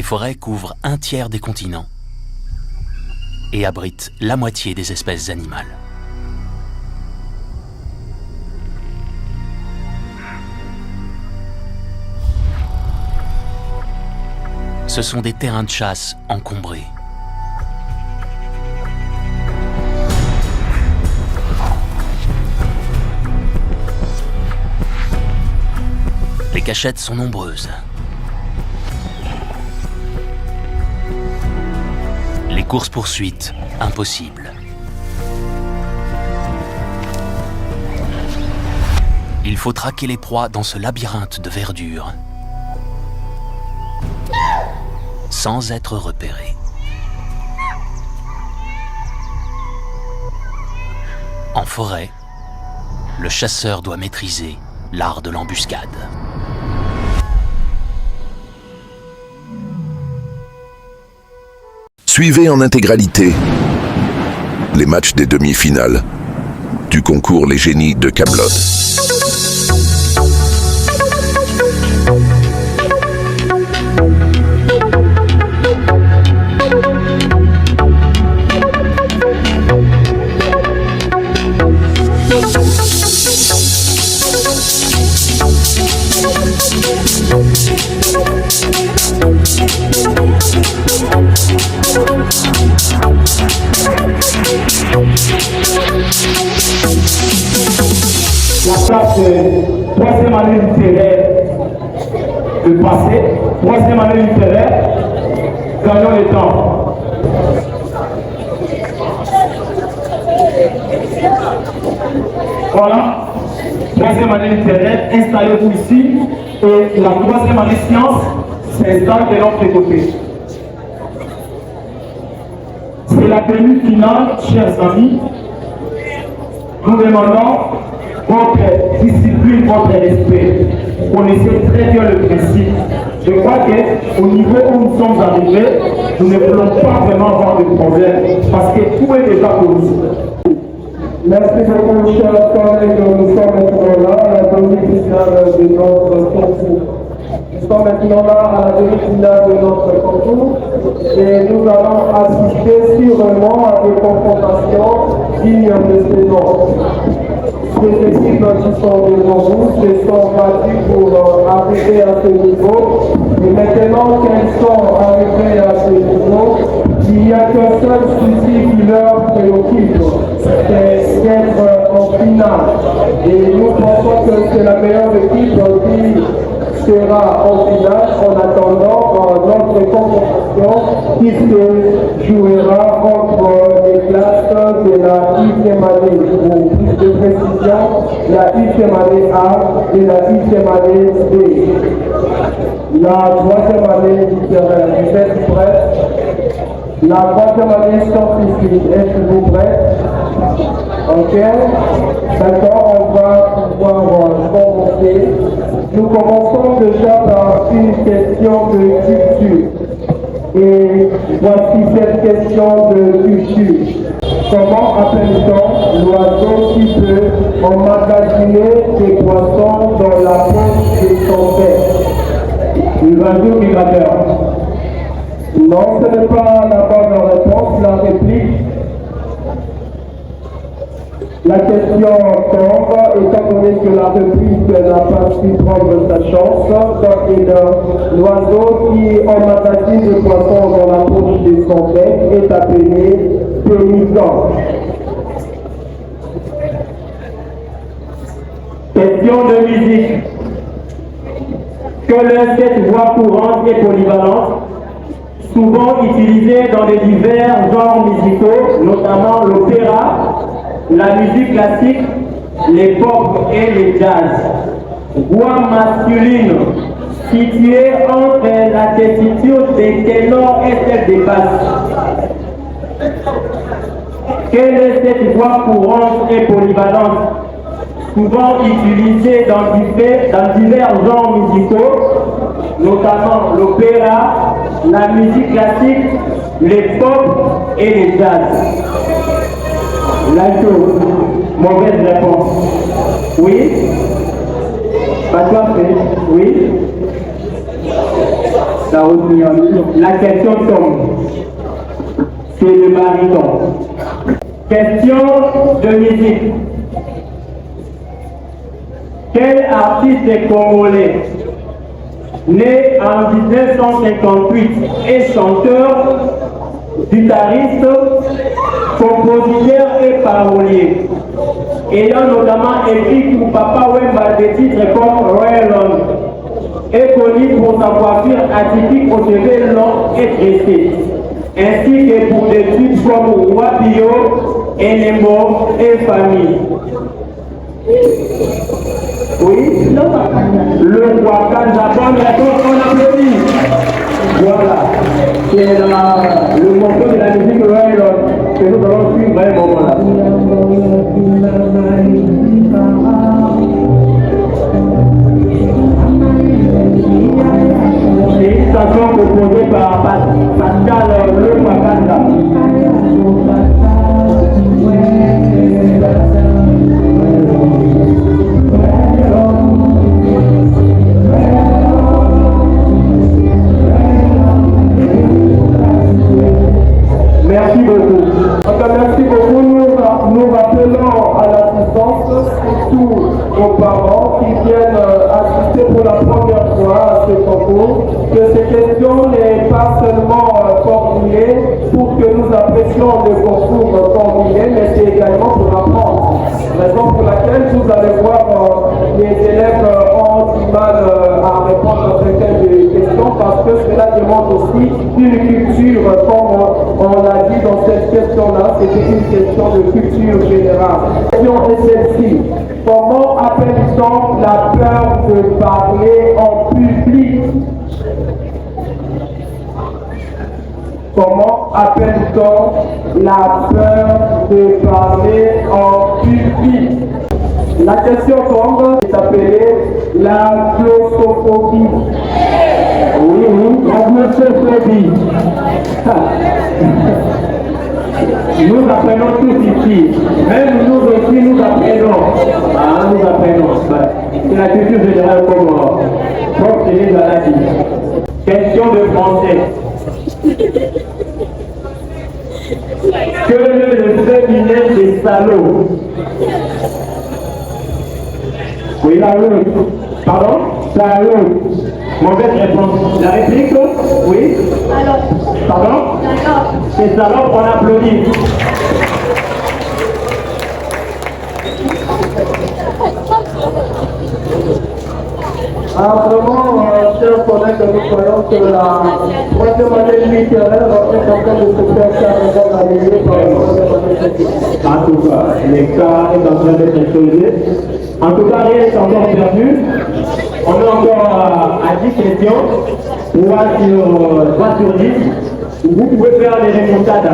forêts couvrent un tiers des continents et abritent la moitié des espèces animales. Ce sont des terrains de chasse encombrés. Les cachettes sont nombreuses. Les courses-poursuites, impossibles. Il faut traquer les proies dans ce labyrinthe de verdure sans être repéré. En forêt, le chasseur doit maîtriser l'art de l'embuscade. Suivez en intégralité les matchs des demi-finales du concours Les Génies de Kaamelott. La classe troisième année littéraire de passé, troisième année littéraire, gagnons le temps. Voilà, troisième année littéraire, installez-vous ici et la troisième année sciences s'installe de l'autre côté. C'est la demi-finale, chers amis. Nous demandons votre discipline, votre respect. Vous connaissez très bien le principe. Je crois qu'au niveau où nous sommes arrivés, nous ne voulons pas vraiment avoir de problème parce que tout est déjà connu. Merci beaucoup, chers collègues. Nous sommes maintenant là à la demi-finale de notre concours. Nous sommes maintenant là à la demi-finale de notre concours et nous allons assister sûrement à des confrontations dignes de ce nom. Les équipes qui sont devant vous se sont battues pour arriver à ce niveau. Et maintenant qu'elles sont arrivées à ce niveau, il n'y a qu'un seul souci qui leur préoccupe, c'est d'être en finale. Et nous pensons que c'est la meilleure équipe qui sera en finale en attendant notre confrontation qui se jouera entre les classes de la 8e année, ou plus de précision, la 8e année A et la 8e année B. La 3e année littéraire, vous êtes prêts? La 3e année scientifique, êtes-vous prêts? Ok, d'accord, on va pouvoir commencer. Nous commençons déjà par une question de culture. Et voici cette question de culture. Comment appelle-t-on l'oiseau qui peut emmagasiner des poissons dans la poche de son bec? L'oiseau migrateur. Non, ce n'est pas la bonne réponse, la réplique. La question tombe, étant donné que la réplique n'a pas su prendre sa chance, l'oiseau qui emmagasine des poissons dans la poche de son bec est appelé pélican. Question de musique. Quelle est cette voix courante et polyvalente, souvent utilisée dans les divers genres musicaux, notamment l'opéra, la musique classique, les pop et les jazz? Voix masculine située entre la tessiture des ténors et celle des basses. Quelle est cette voix courante et polyvalente, souvent utilisée dans divers genres musicaux, notamment l'opéra, la musique classique, les pop et les jazz? L'alto, mauvaise réponse. Oui? Pas toi, Félix? Oui? La question tombe. C'est le baryton. Question de musique. Quel artiste congolais, né en 1958 et chanteur, guitariste, compositeur et parolier, ayant notamment écrit pour Papa Wemba des titres comme Royal Londres, est connu pour sa coiffure atypique aux cheveux longs et tressés, ainsi que pour des titres comme Wapio, Enemo et Famille. Oui, le Wakanda, bonne réponse, on applaudit. Voilà, c'est le morceau de la musique Royal Londres que nous allons suivre à un moment là. C'est une chanson composée par Pascal Le Wakanda. Merci beaucoup. Merci beaucoup. Nous rappelons à l'assistance surtout aux parents qui viennent assister pour la première fois à ce concours que ces questions n'est pas seulement formulées pour que nous apprécions le concours formulé, mais c'est également pour apprendre. Raison pour laquelle vous allez voir les élèves ont du mal à répondre à certaines questions parce que cela demande aussi une culture, comme on l'a dit dans cette question-là, c'était une question de culture générale. La question est celle-ci. Comment appelle-t-on la peur de parler en public? Comment appelle-t-on la peur de parler en public? La question tombe est appelée la glossophobie. Oui, la glossophobie. Nous apprenons tous ici. Même nous aussi, nous apprenons. Nous apprenons. C'est la culture générale comme prof Denis Galadi. Question de français. Que le féminin des salauds? Oui, salaud. Pardon? Salaud. Mauvaise réponse. La réplique? Oui? Alors. Pardon? C'est salop, on applaudit. Vraiment, chers collègues, nous croyons que la troisième année littéraire est en train de se faire carrément analyser par la troisième année. En tout cas, l'écart est en train d'être introduit. En tout cas, rien n'est encore perdu. On est encore à 10 questions. 3 sur 10. Vous pouvez faire des remontades.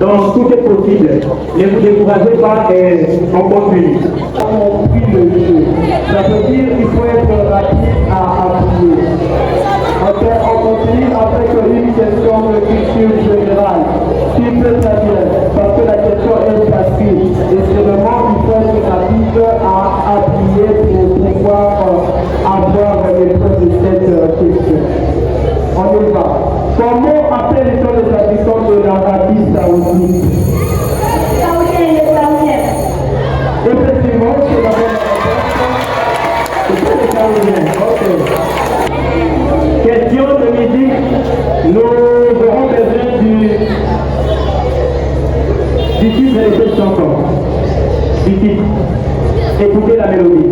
Donc tout est possible. Ne vous découragez pas et on continue. On suit le jeu. Ça veut dire qu'il faut être rapide à appuyer. On continue avec une question de culture générale. Qui peut très bien, parce que la question est facile. Et seulement il faut être rapide à appuyer pour pouvoir avoir les points de cette question. On y va. Comment appelle-t-on les habitants de l'Arabie Saoudite? Effectivement, c'est la bonne réponse. C'est les Saoudiens. Ok. Question de musique. Nous aurons besoin du titre de cette chanson. Du titre. Écoutez la mélodie.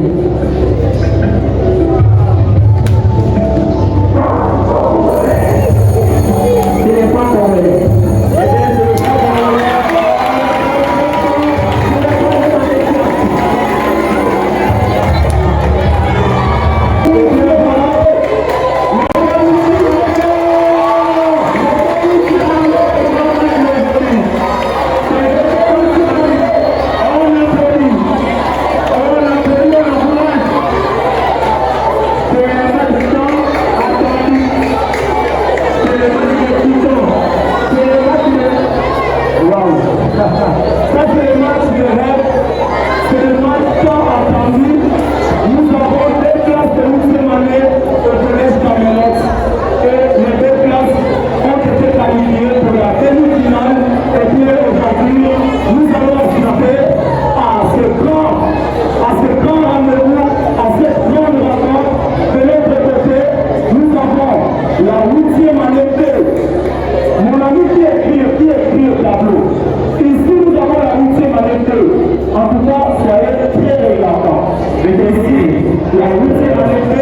la 8e année B,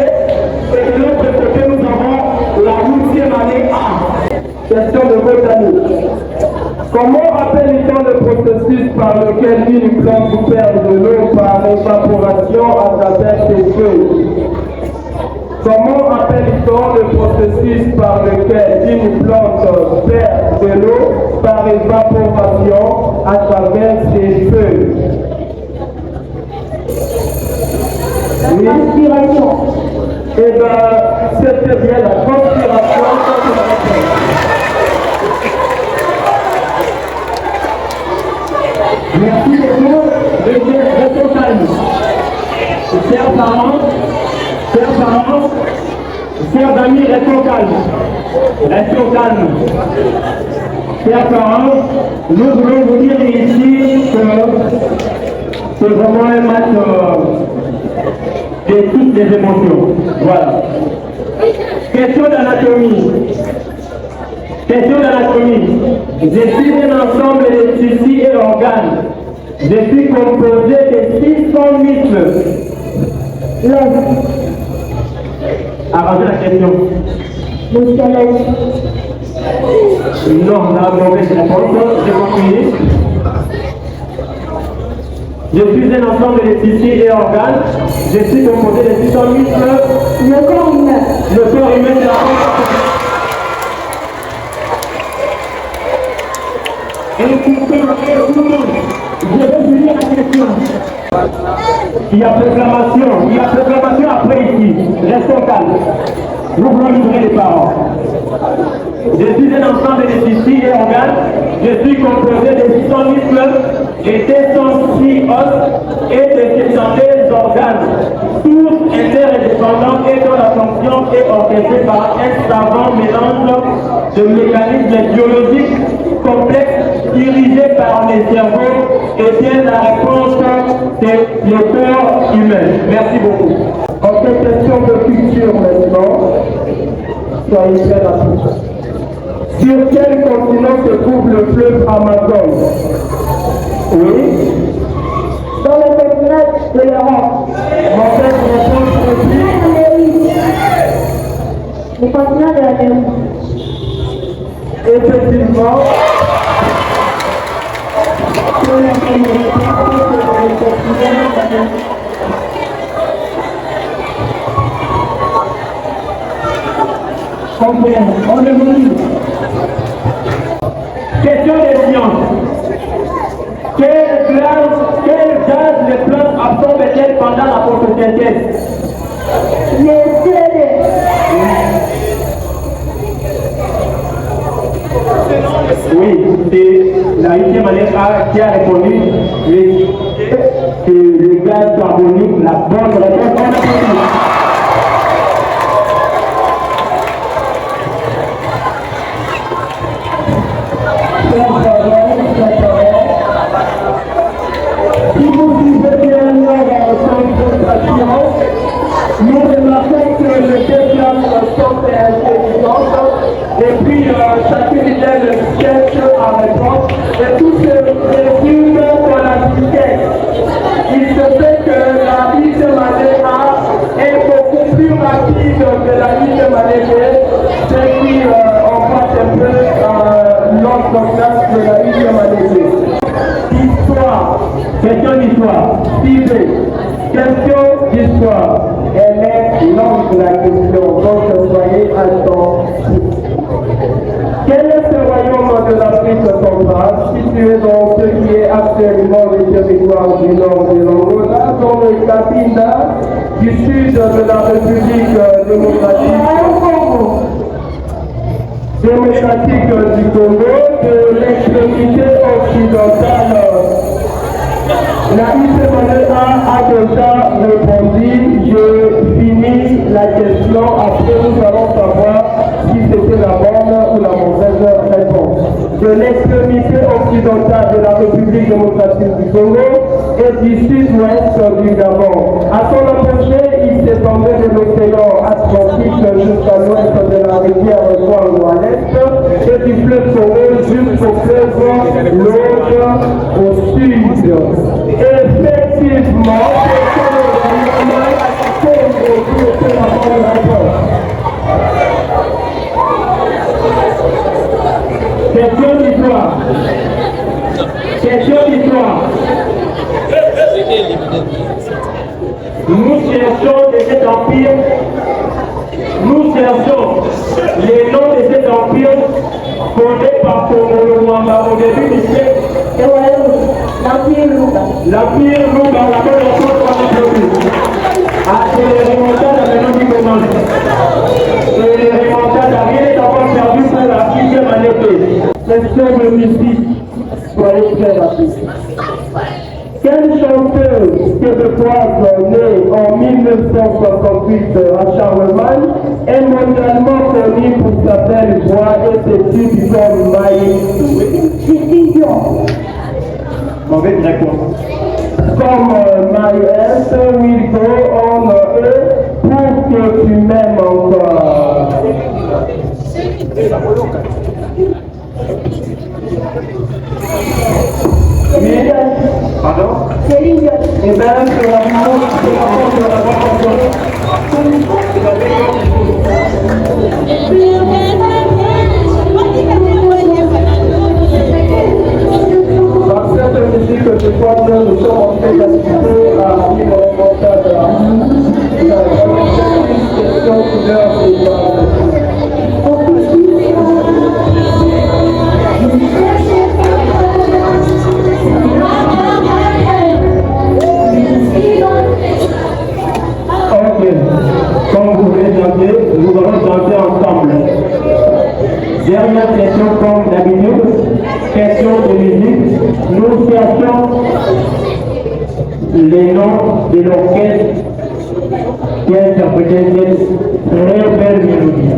et de l'autre côté, nous avons la 8e année A. Question de botanique. Comment appelle-t-on le processus par lequel une plante perd de l'eau par évaporation à travers ses feuilles? Comment appelle-t-on le processus par lequel une plante perd de l'eau par évaporation à travers ses feuilles? Oui. Transpiration. Eh bien, c'était bien la transpiration. Merci beaucoup. Restons calmes. Chers parents, chers amis, restons calmes. Restons calmes. Chers parents, nous voulons vous dire ici que c'est vraiment un match de toutes les émotions. Voilà. Question d'anatomie. Question d'anatomie. Je suis un ensemble de tissus et organes. Je suis composé de 600 muscles. Arrangez la question. Non, on a mauvaise réponse. Je continue. Je suis un ensemble de tissus et organes. Je suis composé de 600 muscles. Le corps humain. Le corps humain, c'est la écoutez, je vais vous lire la question. Il y a proclamation après ici. Restons calmes. Nous voulons livrer les parents. Je suis un ensemble de tissus et organes. Je suis composé de 600 muscles et 206 os et de 72 organes, tous interdépendants et dont la fonction est orchestrée par un savant mélange de mécanismes biologiques complexes dirigés par les cerveaux. Et bien la réponse, c'est le corps humain. Merci beaucoup. En cette question de culture maintenant, soyez très rapides. Sur quel continent se trouve le fleuve Amazon? Oui. Dans le continent de l'Europe. En fait, réponse précise. Le continent de l'Amérique. Effectivement. On demande. Question des sciences. Quel gaz les plantes absorbent-elles pendant la photosynthèse? Les CO2. Oui, c'est la 8e année A qui a répondu le gaz carbonique, la bonne réponse. Nous remarquons que les questions sont intelligentes et puis chacune d'elles cherche à répondre et tout se résume dans la vitesse. Il se fait que la 8e année A est beaucoup plus rapide que la 8e année B, ce qui on voit un peu l'autre classe de la 8e année B. Histoire, question d'histoire, question d'histoire. Elle est longue la question, donc soyez attentifs. Quel est ce royaume de l'Afrique centrale, situé dans ce qui est actuellement le territoire du nord de l'Angola, dans le Cabinda, du sud de la République démocratique du Congo, de l'extrémité occidentale? La 8e année A déjà répondu. Je finis la question. Après, nous allons savoir si c'était la bonne ou la mauvaise réponse. De l'extrémité occidentale de la République démocratique du Congo et du sud-ouest du Gabon. À son apogée, il s'étendait de l'océan Atlantique jusqu'à l'ouest de la rivière Congo à l'est et du fleuve Congo jusqu'au fleuve Lodge au sud. Effectivement, c'est Nous cherchons de cet empire, nous cherchons les noms de cet empire fondé par Komolo Mwamba au début du siècle. L'Empire Luba. L'Empire Luba, la bonne réponse qu'on a produit. Ah, c'est les remontades à maintenant qui commencent. C'est les remontades à rien n'est encore perdu pour la 6e année. Question mystique, soyez très rapide. Quelle chanteuse québécoise née en 1968 à Charlemagne est mondialement connue pour sa belle voix et ses tubes comme Maïs? Mauvaise réponse. Comme Maïs, will go on pour que tu m'aimes encore. Oui. Pardon? Céline Dion. Eh bien, c'est la réponse de la bonne. Dans cette musique que je crois que nous sommes en train d'assister à une remontade. La question couleur comme vous voulez chanter, nous allons chanter ensemble. Dernière question comme d'habitude, question de musique. Nous cherchons les noms de l'orchestre qui a interprété cette très belle mélodie.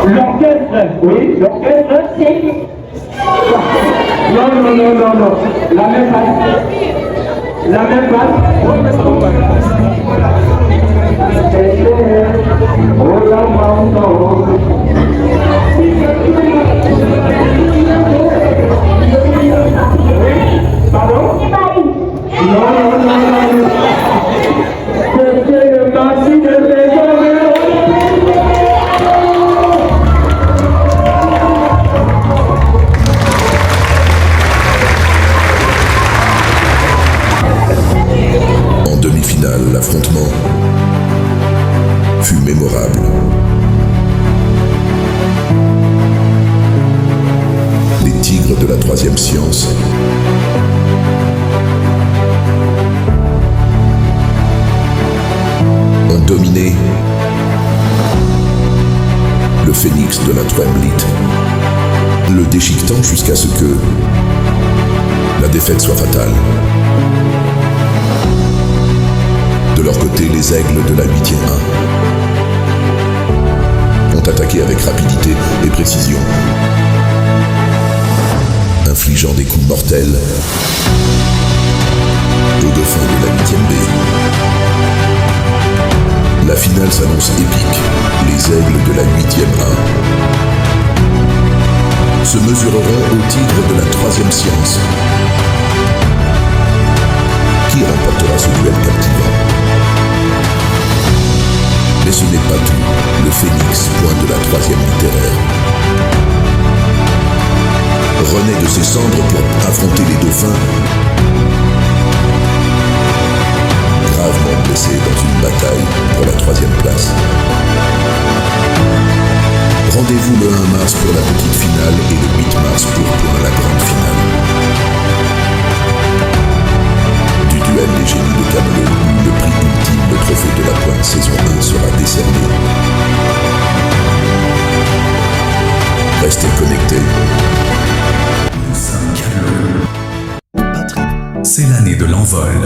L'orchestre, oui, l'orchestre. Non. La même passe. La même passe. Pardon? Non. C'est le maxi de En demi-finale, l'affrontement fut mémorable. Les tigres de la troisième science ont dominé le phénix de la Twemlit, le déchiquetant jusqu'à ce que la défaite soit fatale. De leur côté, les aigles de la 8e A ont attaqué avec rapidité et précision, infligeant des coups mortels aux dauphins de la 8e B. La finale s'annonce épique. Les aigles de la 8e A se mesureront aux tigres de la 3e science. Qui remportera ce duel captivant? Mais ce n'est pas tout. Le phénix, point de la 3e littéraire, renaît de ses cendres pour affronter les dauphins, gravement blessés dans une bataille pour la 3e place. Rendez-vous le 1 mars pour la petite finale et le 8 mars pour la grande finale. Du duel des génies de Camelot, le prix ultime, le trophée de la pointe saison 1 sera décerné. Restez connectés. C'est l'année de l'envol.